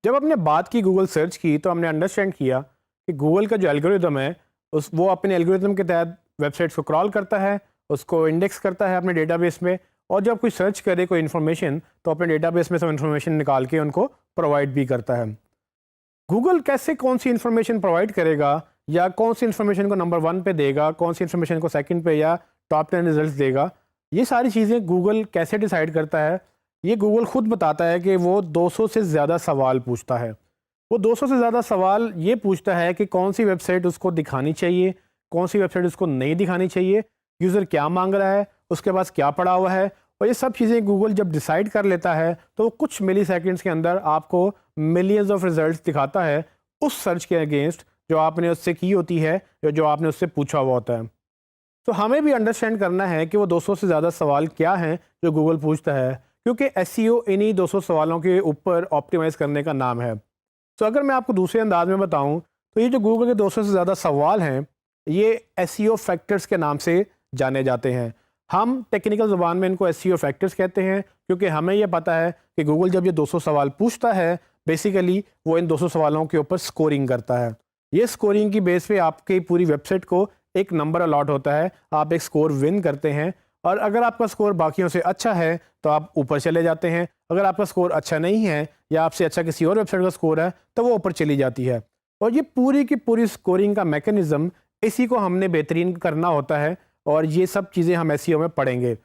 जब हमने बात की गूगल सर्च की तो हमने अंडरस्टैंड किया कि गूगल का जो एल्गोरिदम है वो अपने एल्गोरिदम के तहत वेबसाइट्स को क्रॉल करता है, उसको इंडेक्स करता है अपने डेटाबेस में, और जब कोई सर्च करे कोई इन्फॉर्मेशन तो अपने डेटाबेस में सब इन्फॉर्मेशन निकाल के उनको प्रोवाइड भी करता है। गूगल कैसे कौन सी इन्फॉर्मेशन प्रोवाइड करेगा या कौन सी इन्फॉर्मेशन को नंबर 1 पे देगा, कौन सी इन्फॉर्मेशन को सेकंड पे या टॉप 10 रिजल्ट्स देगा, ये सारी चीज़ें गूगल कैसे डिसाइड करता है, ये गूगल खुद बताता है कि वो 200 से ज़्यादा सवाल पूछता है। वो 200 से ज़्यादा सवाल ये पूछता है कि कौन सी वेबसाइट उसको दिखानी चाहिए, कौन सी वेबसाइट उसको नहीं दिखानी चाहिए, यूज़र क्या मांग रहा है, उसके पास क्या पड़ा हुआ है, और ये सब चीज़ें गूगल जब डिसाइड कर लेता है तो वो कुछ मिली सेकेंड्स के अंदर आपको मिलियंस ऑफ रिजल्ट्स दिखाता है उस सर्च के अगेंस्ट जो आपने उससे की होती है या जो आपने उससे पूछा हुआ होता है। तो हमें भी अंडरस्टैंड करना है कि वो 200 से ज़्यादा सवाल क्या हैं जो गूगल पूछता है, क्योंकि एसईओ इन्हीं 200 सवालों के ऊपर ऑप्टिमाइज़ करने का नाम है। तो अगर मैं आपको दूसरे अंदाज में बताऊं तो ये जो गूगल के 200 से ज़्यादा सवाल हैं ये एसईओ फैक्टर्स के नाम से जाने जाते हैं। हम टेक्निकल ज़ुबान में इनको एसईओ फैक्टर्स कहते हैं, क्योंकि हमें यह पता है कि गूगल जब ये 200 सवाल पूछता है बेसिकली वो इन 200 सवालों के ऊपर स्कोरिंग करता है। ये स्कोरिंग की बेस पे आपकी पूरी वेबसाइट को एक नंबर अलॉट होता है, आप एक स्कोर विन करते हैं, और अगर आपका स्कोर बाकियों से अच्छा है तो आप ऊपर चले जाते हैं, अगर आपका स्कोर अच्छा नहीं है या आपसे अच्छा किसी और वेबसाइट का स्कोर है तो वो ऊपर चली जाती है। और ये पूरी की पूरी स्कोरिंग का मैकेनिज़्म, इसी को हमने बेहतरीन करना होता है, और ये सब चीज़ें हम एसईओ में पढ़ेंगे।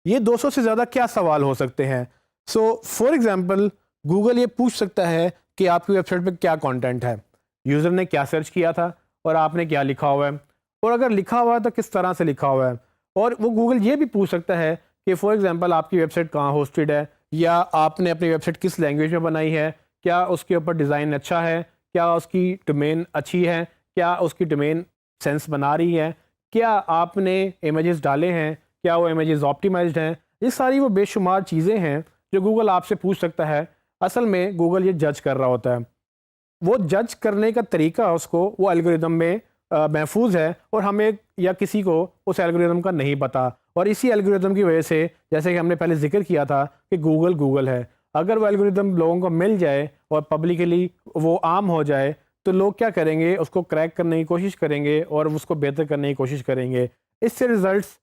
ये 200 से ज़्यादा क्या सवाल हो सकते हैं? सो फॉर एग्जांपल गूगल ये पूछ सकता है कि आपकी वेबसाइट पे क्या कंटेंट है, यूज़र ने क्या सर्च किया था और आपने क्या लिखा हुआ है, और अगर लिखा हुआ है तो किस तरह से लिखा हुआ है। और वो गूगल ये भी पूछ सकता है कि फॉर एग्जांपल आपकी वेबसाइट कहाँ होस्टेड है, या आपने अपनी वेबसाइट किस लैंग्वेज में बनाई है, क्या उसके ऊपर डिज़ाइन अच्छा है, क्या उसकी डोमेन अच्छी है, क्या उसकी डोमेन सेंस बना रही है, क्या आपने इमेजेस डाले हैं, क्या वो इमेजेस ऑप्टिमाइज्ड हैं। ये सारी वो बेशुमार चीज़ें हैं जो गूगल आपसे पूछ सकता है। असल में गूगल ये जज कर रहा होता है, वो जज करने का तरीका उसको वो एल्गोरिदम में महफूज है, और हमें या किसी को उस एल्गोरिदम का नहीं पता। और इसी एल्गोरिदम की वजह से, जैसे कि हमने पहले जिक्र किया था कि गूगल गूगल है, अगर वो एल्गोरिदम लोगों को मिल जाए और पब्लिकली वो आम हो जाए तो लोग क्या करेंगे, उसको क्रैक करने की कोशिश करेंगे और उसको बेहतर करने की कोशिश करेंगे। इससे रिजल्ट्स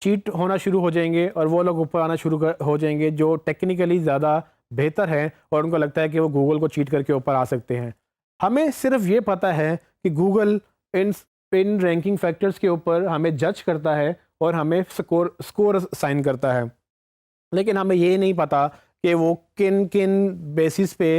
चीट होना शुरू हो जाएंगे और वो लोग ऊपर आना हो जाएंगे जो टेक्निकली ज़्यादा बेहतर हैं और उनको लगता है कि वो गूगल को चीट करके ऊपर आ सकते हैं। हमें सिर्फ ये पता है कि गूगल इन इन रैंकिंग फैक्टर्स के ऊपर हमें जज करता है और हमें स्कोर साइन करता है, लेकिन हमें ये नहीं पता कि वो किन किन बेसिस पे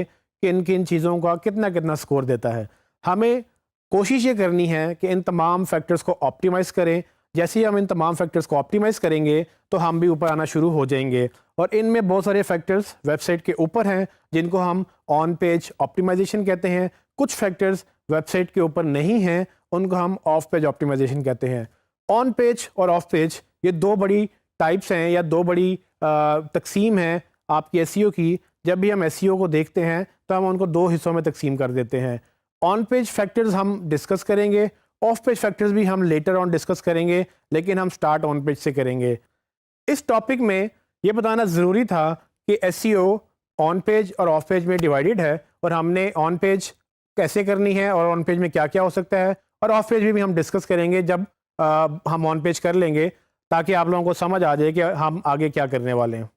किन किन चीज़ों का कितना कितना स्कोर देता है। हमें कोशिश ये करनी है कि इन तमाम फैक्टर्स को ऑप्टिमाइज़ करें। जैसे ही हम इन तमाम फैक्टर्स को ऑप्टिमाइज़ करेंगे तो हम भी ऊपर आना शुरू हो जाएंगे, और इनमें बहुत सारे फैक्टर्स वेबसाइट के ऊपर हैं जिनको हम ऑन पेज ऑप्टिमाइजेशन कहते हैं। कुछ फैक्टर्स वेबसाइट के ऊपर नहीं हैं, उनको हम ऑफ पेज ऑप्टिमाइजेशन कहते हैं। ऑन पेज और ऑफ पेज ये दो बड़ी टाइप्स हैं या दो बड़ी तकसीम है आपकी एसईओ की। जब भी हम एसईओ को देखते हैं तो हम उनको दो हिस्सों में तकसीम कर देते हैं। ऑन पेज फैक्टर्स हम डिस्कस करेंगे, ऑफ पेज फैक्टर्स भी हम लेटर ऑन डिस्कस करेंगे, लेकिन हम स्टार्ट ऑन पेज से करेंगे। इस टॉपिक में ये बताना ज़रूरी था कि एसईओ ऑन पेज और ऑफ पेज में डिवाइडेड है, और हमने ऑन पेज कैसे करनी है और ऑन पेज में क्या क्या हो सकता है, और ऑफ पेज में भी हम डिस्कस करेंगे जब हम ऑन पेज कर लेंगे, ताकि आप लोगों को समझ आ जाए कि हम आगे क्या करने वाले हैं।